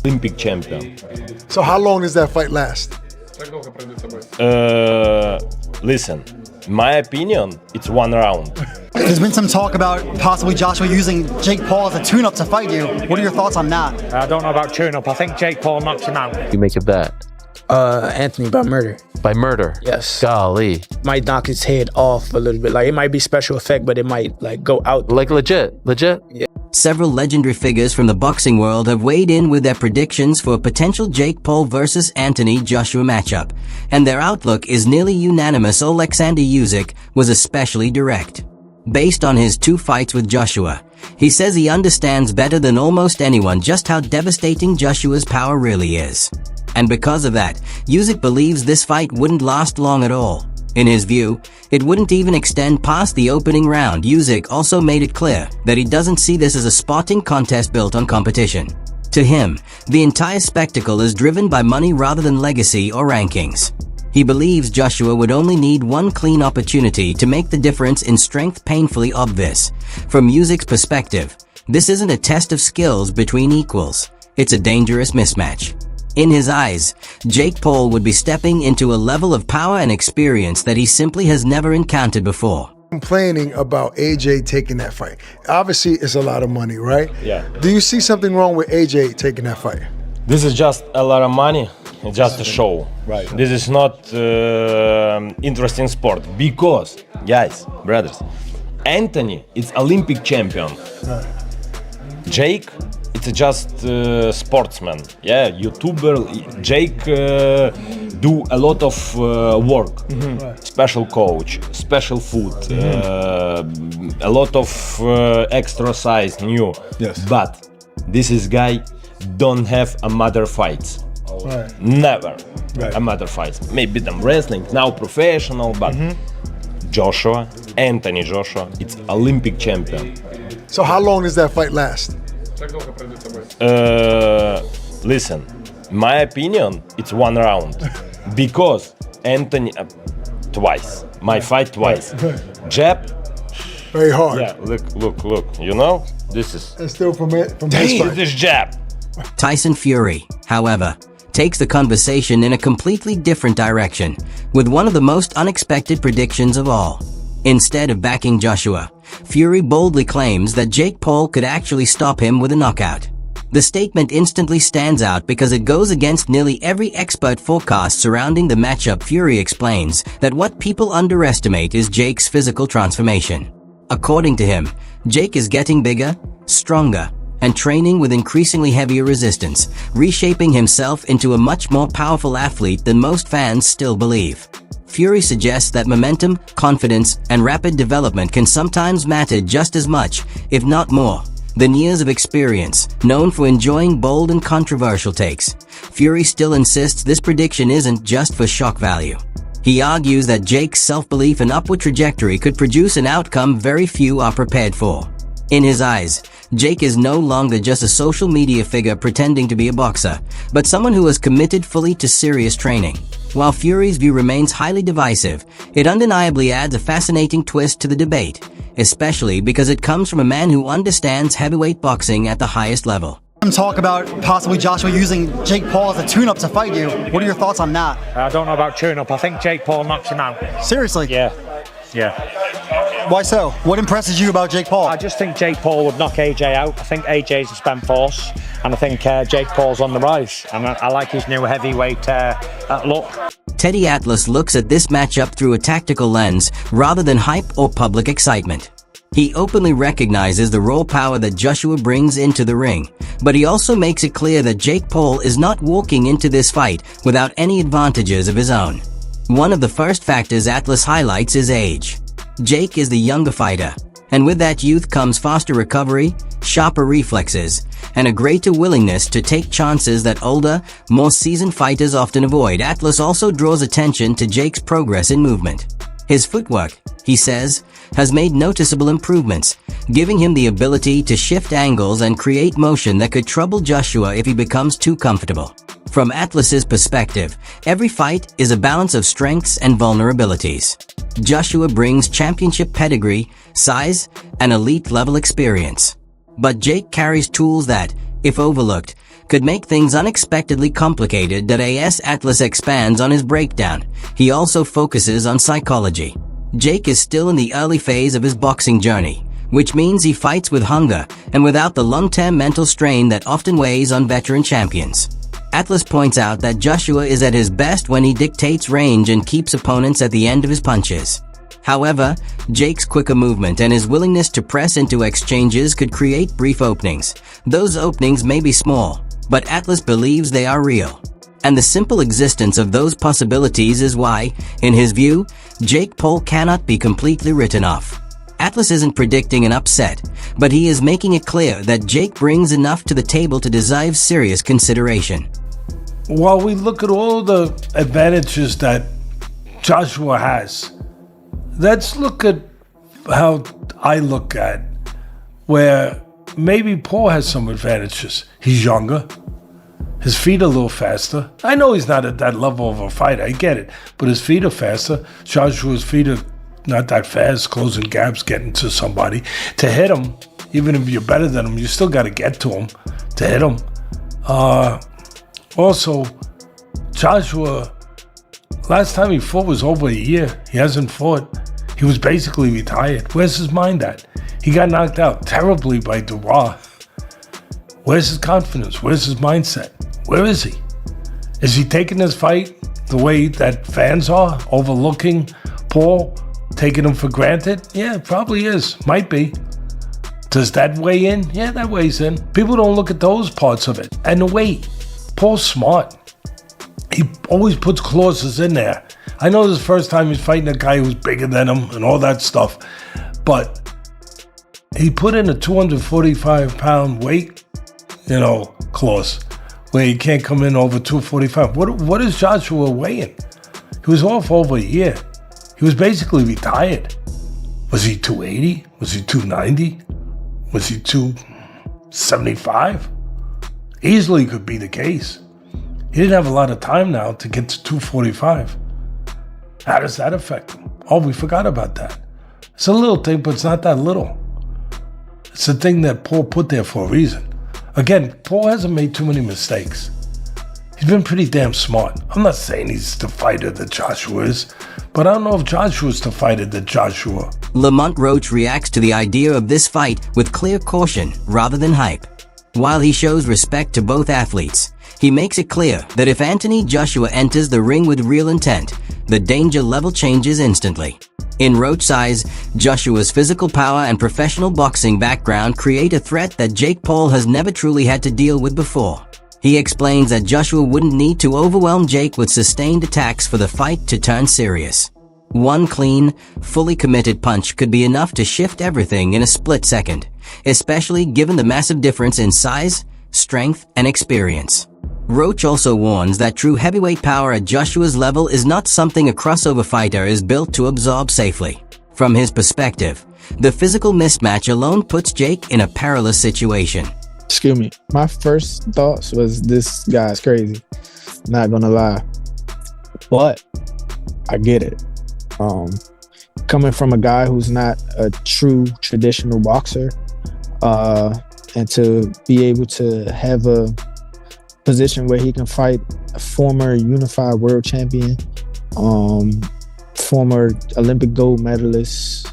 Olympic champion. So how long does that fight last? Listen, my opinion, it's 1 round. There's been some talk about possibly Joshua using Jake Paul as a tune-up to fight you. What are your thoughts on that? I don't know about tune-up. I think Jake Paul knocks him out. You make of that? Anthony by murder. By murder? Yes. Golly. Might knock his head off a little bit. Like, it might be special effect, but it might, like, go out. Like legit? Yeah. Several legendary figures from the boxing world have weighed in with their predictions for a potential Jake Paul versus Anthony Joshua matchup, and their outlook is nearly unanimous. Alexander Usyk was especially direct. Based on his 2 fights with Joshua, he says he understands better than almost anyone just how devastating Joshua's power really is. And because of that, Usyk believes this fight wouldn't last long at all. In his view, it wouldn't even extend past the opening round. Usyk also made it clear that he doesn't see this as a sporting contest built on competition. To him, the entire spectacle is driven by money rather than legacy or rankings. He believes Joshua would only need one clean opportunity to make the difference in strength painfully obvious. From Usyk's perspective, this isn't a test of skills between equals. It's a dangerous mismatch. In his eyes, Jake Paul would be stepping into a level of power and experience that he simply has never encountered before. Complaining about AJ taking that fight. Obviously, it's a lot of money, right? Yeah. Do you see something wrong with AJ taking that fight? This is just a lot of money. It's just a show. Right. This is not interesting sport because, guys, brothers, Anthony is Olympic champion. Right. Jake, it's just sportsman. Yeah, YouTuber. Jake do a lot of work. Right. Special coach, special food, a lot of exercise new. Yes. But this is guy don't have a mother fights. Right. Never Right. a mother fights. Maybe them wrestling now professional, but Joshua, Anthony Joshua, it's Olympic champion. So how long does that fight last? Listen, my opinion, it's 1 round because Anthony twice. My fight twice. Jab. Very hard. Yeah, look. You know, this is. And still from his fight. This jab. Tyson Fury, however, takes the conversation in a completely different direction, with one of the most unexpected predictions of all. Instead of backing Joshua, Fury boldly claims that Jake Paul could actually stop him with a knockout. The statement instantly stands out because it goes against nearly every expert forecast surrounding the matchup. Fury explains that what people underestimate is Jake's physical transformation. According to him, Jake is getting bigger, stronger, and training with increasingly heavier resistance, reshaping himself into a much more powerful athlete than most fans still believe. Fury suggests that momentum, confidence, and rapid development can sometimes matter just as much, if not more, than years of experience. Known for enjoying bold and controversial takes, Fury still insists this prediction isn't just for shock value. He argues that Jake's self-belief and upward trajectory could produce an outcome very few are prepared for. In his eyes, Jake is no longer just a social media figure pretending to be a boxer, but someone who has committed fully to serious training. While Fury's view remains highly divisive, it undeniably adds a fascinating twist to the debate, especially because it comes from a man who understands heavyweight boxing at the highest level. Some talk about possibly Joshua using Jake Paul as a tune-up to fight you. What are your thoughts on that? I don't know about tune-up. I think Jake Paul knocks him out. Seriously? Yeah. Why so? What impresses you about Jake Paul? I just think Jake Paul would knock AJ out. I think AJ's a spent force, and I think Jake Paul's on the rise. And I like his new heavyweight look. Teddy Atlas looks at this matchup through a tactical lens rather than hype or public excitement. He openly recognizes the raw power that Joshua brings into the ring, but he also makes it clear that Jake Paul is not walking into this fight without any advantages of his own. One of the first factors Atlas highlights is age. Jake is the younger fighter, and with that youth comes faster recovery, sharper reflexes, and a greater willingness to take chances that older, more seasoned fighters often avoid. Atlas also draws attention to Jake's progress in movement. His footwork, he says, has made noticeable improvements, giving him the ability to shift angles and create motion that could trouble Joshua if he becomes too comfortable. From Atlas's perspective, every fight is a balance of strengths and vulnerabilities. Joshua brings championship pedigree, size, and elite-level experience. But Jake carries tools that, if overlooked, could make things unexpectedly complicated that AS Atlas expands on his breakdown. He also focuses on psychology. Jake is still in the early phase of his boxing journey, which means he fights with hunger and without the long-term mental strain that often weighs on veteran champions. Atlas points out that Joshua is at his best when he dictates range and keeps opponents at the end of his punches. However, Jake's quicker movement and his willingness to press into exchanges could create brief openings. Those openings may be small, but Atlas believes they are real. And the simple existence of those possibilities is why, in his view, Jake Paul cannot be completely written off. Atlas isn't predicting an upset, but he is making it clear that Jake brings enough to the table to deserve serious consideration. While we look at all the advantages that Joshua has, let's look at how I look at where maybe Paul has some advantages. He's younger. His feet are a little faster. I know he's not at that level of a fighter. I get it. But his feet are faster. Joshua's feet are not that fast, closing gaps, getting to somebody. To hit him, even if you're better than him, you still got to get to him to hit him. Also, Joshua, last time he fought was over a year. He hasn't fought. He was basically retired. Where's his mind at? He got knocked out terribly by Dubois. Where's his confidence? Where's his mindset? Where is he? Is he taking this fight the way that fans are, overlooking Paul, taking him for granted? Yeah, it probably is. Might be. Does that weigh in? Yeah, that weighs in. People don't look at those parts of it. And the weight. Paul's smart. He always puts clauses in there. I know this is the first time he's fighting a guy who's bigger than him and all that stuff, but he put in a 245-pound weight, clause where he can't come in over 245. What is Joshua weighing? He was off over a year. He was basically retired. Was he 280? Was he 290? Was he 275? Easily could be the case. He didn't have a lot of time now to get to 245. How does that affect him? Oh, we forgot about that. It's a little thing, but it's not that little. It's a thing that Paul put there for a reason. Again, Paul hasn't made too many mistakes. He's been pretty damn smart. I'm not saying he's the fighter that Joshua is, but I don't know if Joshua's the fighter that Joshua. Lamont Roach reacts to the idea of this fight with clear caution rather than hype. While he shows respect to both athletes, he makes it clear that if Anthony Joshua enters the ring with real intent, the danger level changes instantly. In Roach's eyes, Joshua's physical power and professional boxing background create a threat that Jake Paul has never truly had to deal with before. He explains that Joshua wouldn't need to overwhelm Jake with sustained attacks for the fight to turn serious. One clean, fully committed punch could be enough to shift everything in a split second, especially given the massive difference in size, strength, and experience. Roach also warns that true heavyweight power at Joshua's level is not something a crossover fighter is built to absorb safely. From his perspective, the physical mismatch alone puts Jake in a perilous situation. Excuse me. My first thoughts was this guy's crazy. Not gonna lie. But I get it. Coming from a guy who's not a true traditional boxer, and to be able to have a position where he can fight a former unified world champion, former Olympic gold medalist,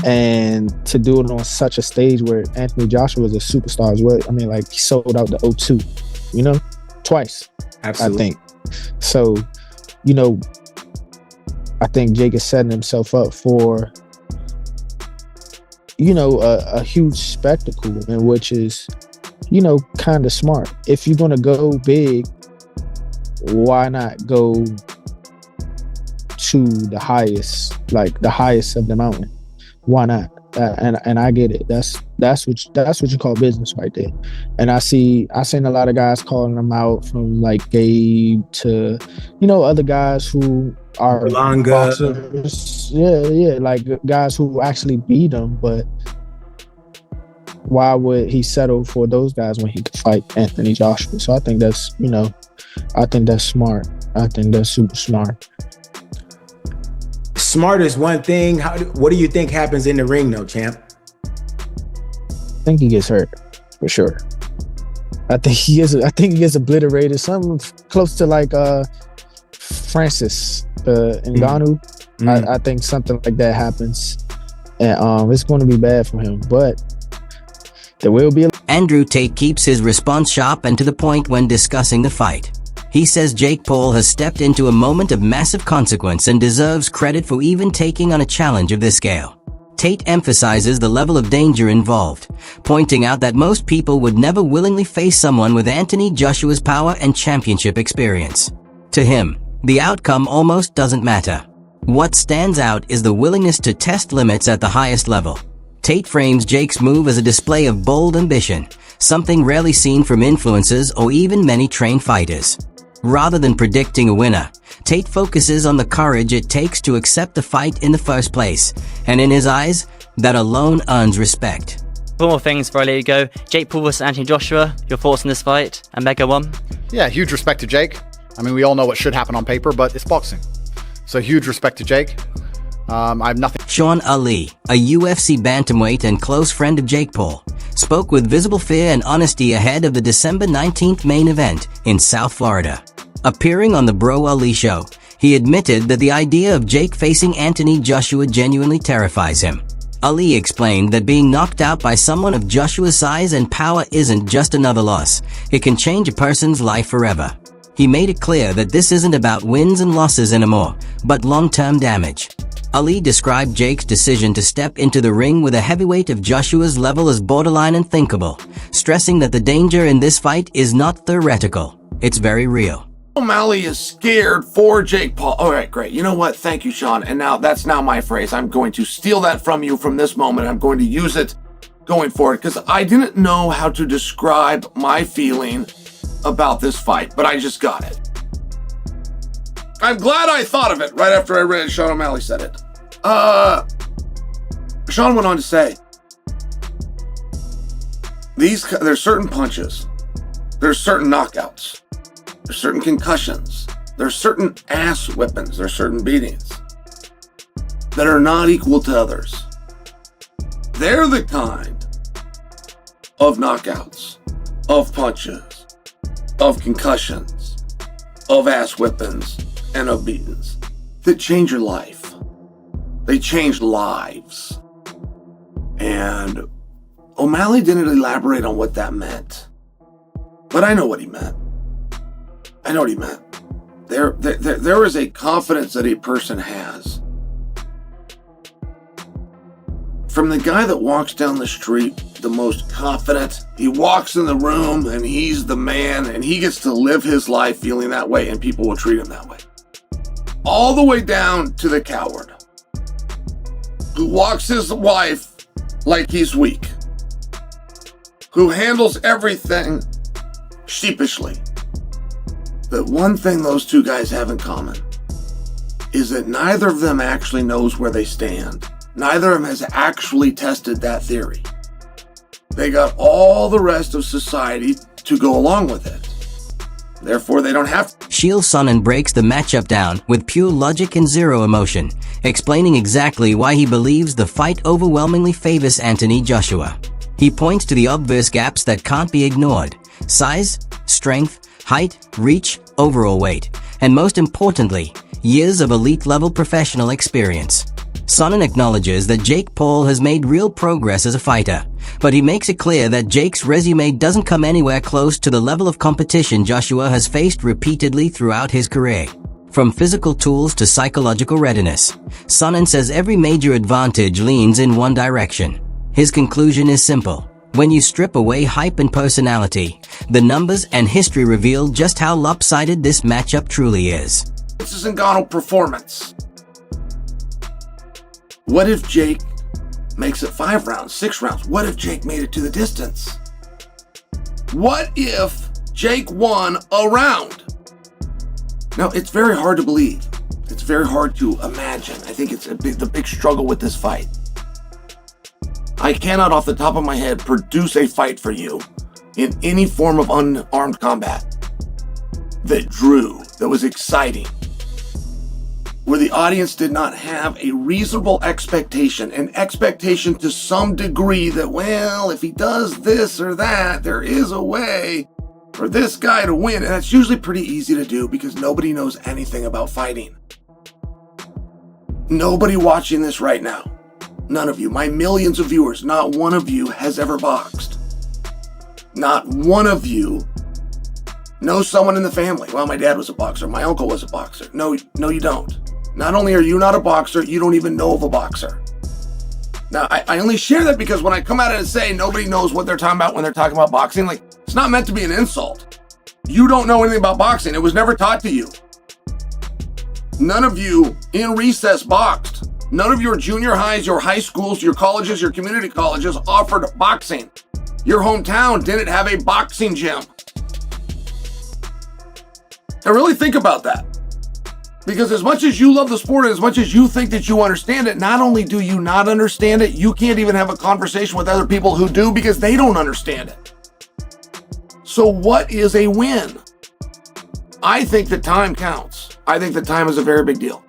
and to do it on such a stage where Anthony Joshua is a superstar as well. I mean, like, he sold out the O2, twice. Absolutely. I think. So, I think Jake is setting himself up for, a huge spectacle, and which is, kind of smart. If you're going to go big, why not go to the highest of the mountain? Why not? And I get it. That's what you call business right there. And I've seen a lot of guys calling them out, from like Gabe to, other guys who are boxers. Yeah, like guys who actually beat them. But why would he settle for those guys when he could fight Anthony Joshua? So I think that's, I think that's smart. I think that's super smart. Smart is one thing. What do you think happens in the ring, though, champ? I think he gets hurt, for sure. I think he gets obliterated. Something close to like Francis Ngannou. I think something like that happens, and it's going to be bad for him. But there will be. Andrew Tate keeps his response sharp and to the point when discussing the fight. He says Jake Paul has stepped into a moment of massive consequence and deserves credit for even taking on a challenge of this scale. Tate emphasizes the level of danger involved, pointing out that most people would never willingly face someone with Anthony Joshua's power and championship experience. To him, the outcome almost doesn't matter. What stands out is the willingness to test limits at the highest level. Tate frames Jake's move as a display of bold ambition, something rarely seen from influencers or even many trained fighters. Rather than predicting a winner, Tate focuses on the courage it takes to accept the fight in the first place, and in his eyes, that alone earns respect. Four more things before I let you go. Jake Paul vs Anthony Joshua, your thoughts on this fight, and Mega One? Yeah, huge respect to Jake. I mean, we all know what should happen on paper, but it's boxing. So huge respect to Jake. I have nothing. Sean Ali, a UFC bantamweight and close friend of Jake Paul, spoke with visible fear and honesty ahead of the December 19th main event in South Florida. Appearing on the Bro Ali Show, he admitted that the idea of Jake facing Anthony Joshua genuinely terrifies him. Ali explained that being knocked out by someone of Joshua's size and power isn't just another loss, it can change a person's life forever. He made it clear that this isn't about wins and losses anymore, but long-term damage. Ali described Jake's decision to step into the ring with a heavyweight of Joshua's level as borderline unthinkable, stressing that the danger in this fight is not theoretical, it's very real. O'Malley is scared for Jake Paul. All right, great. You know what? Thank you, Sean. And now that's now my phrase. I'm going to steal that from you from this moment. I'm going to use it going forward because I didn't know how to describe my feeling about this fight, but I just got it. I'm glad I thought of it right after I read Sean O'Malley said it. Sean went on to say, there's certain punches, there's certain knockouts, there's certain concussions, there's certain ass whippings, there's certain beatings that are not equal to others. They're the kind of knockouts, of punches, of concussions, of ass whippings, and of beatings that change your life. They change lives. And O'Malley didn't elaborate on what that meant. But I know what he meant. I know what he meant. There is a confidence that a person has. From the guy that walks down the street, the most confident, he walks in the room and he's the man and he gets to live his life feeling that way and people will treat him that way. All the way down to the coward who walks his wife like he's weak, who handles everything sheepishly. But one thing those two guys have in common is that neither of them actually knows where they stand. Neither of them has actually tested that theory. They got all the rest of society to go along with it. Therefore, they don't have to. Chael Sonnen breaks the matchup down with pure logic and zero emotion, explaining exactly why he believes the fight overwhelmingly favors Anthony Joshua. He points to the obvious gaps that can't be ignored: size, strength, height, reach, overall weight, and most importantly, years of elite-level professional experience. Sonnen acknowledges that Jake Paul has made real progress as a fighter, but he makes it clear that Jake's resume doesn't come anywhere close to the level of competition Joshua has faced repeatedly throughout his career. From physical tools to psychological readiness, Sonnen says every major advantage leans in one direction. His conclusion is simple: when you strip away hype and personality, the numbers and history reveal just how lopsided this matchup truly is. This is Ngannou performance. What if Jake makes it 5 rounds, 6 rounds? What if Jake made it to the distance? What if Jake won a round? Now, it's very hard to believe. It's very hard to imagine. I think it's the big struggle with this fight. I cannot, off the top of my head, produce a fight for you in any form of unarmed combat that drew, that was exciting, where the audience did not have a reasonable expectation, an expectation to some degree that, well, if he does this or that, there is a way for this guy to win, and that's usually pretty easy to do because nobody knows anything about fighting. Nobody watching this right now, none of you, my millions of viewers, not one of you has ever boxed. Not one of you knows someone in the family. Well, my dad was a boxer, my uncle was a boxer. No, you don't. Not only are you not a boxer, you don't even know of a boxer. Now, I only share that because when I come out and say nobody knows what they're talking about when they're talking about boxing, like, it's not meant to be an insult. You don't know anything about boxing. It was never taught to you. None of you in recess boxed. None of your junior highs, your high schools, your colleges, your community colleges offered boxing. Your hometown didn't have a boxing gym. Now really think about that. Because as much as you love the sport and as much as you think that you understand it, not only do you not understand it, you can't even have a conversation with other people who do because they don't understand it. So what is a win? I think that time counts. I think that time is a very big deal.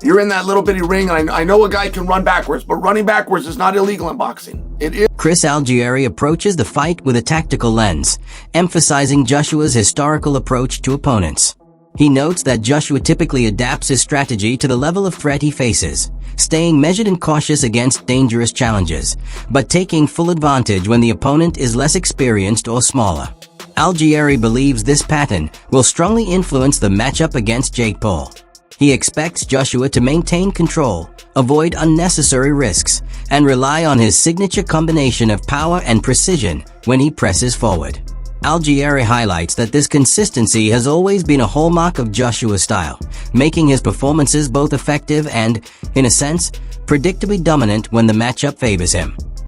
You're in that little bitty ring, and I know a guy can run backwards, but running backwards is not illegal in boxing. It is. Chris Algieri approaches the fight with a tactical lens, emphasizing Joshua's historical approach to opponents. He notes that Joshua typically adapts his strategy to the level of threat he faces, staying measured and cautious against dangerous challenges, but taking full advantage when the opponent is less experienced or smaller. Algieri believes this pattern will strongly influence the matchup against Jake Paul. He expects Joshua to maintain control, avoid unnecessary risks, and rely on his signature combination of power and precision when he presses forward. Algieri highlights that this consistency has always been a hallmark of Joshua's style, making his performances both effective and, in a sense, predictably dominant when the matchup favors him.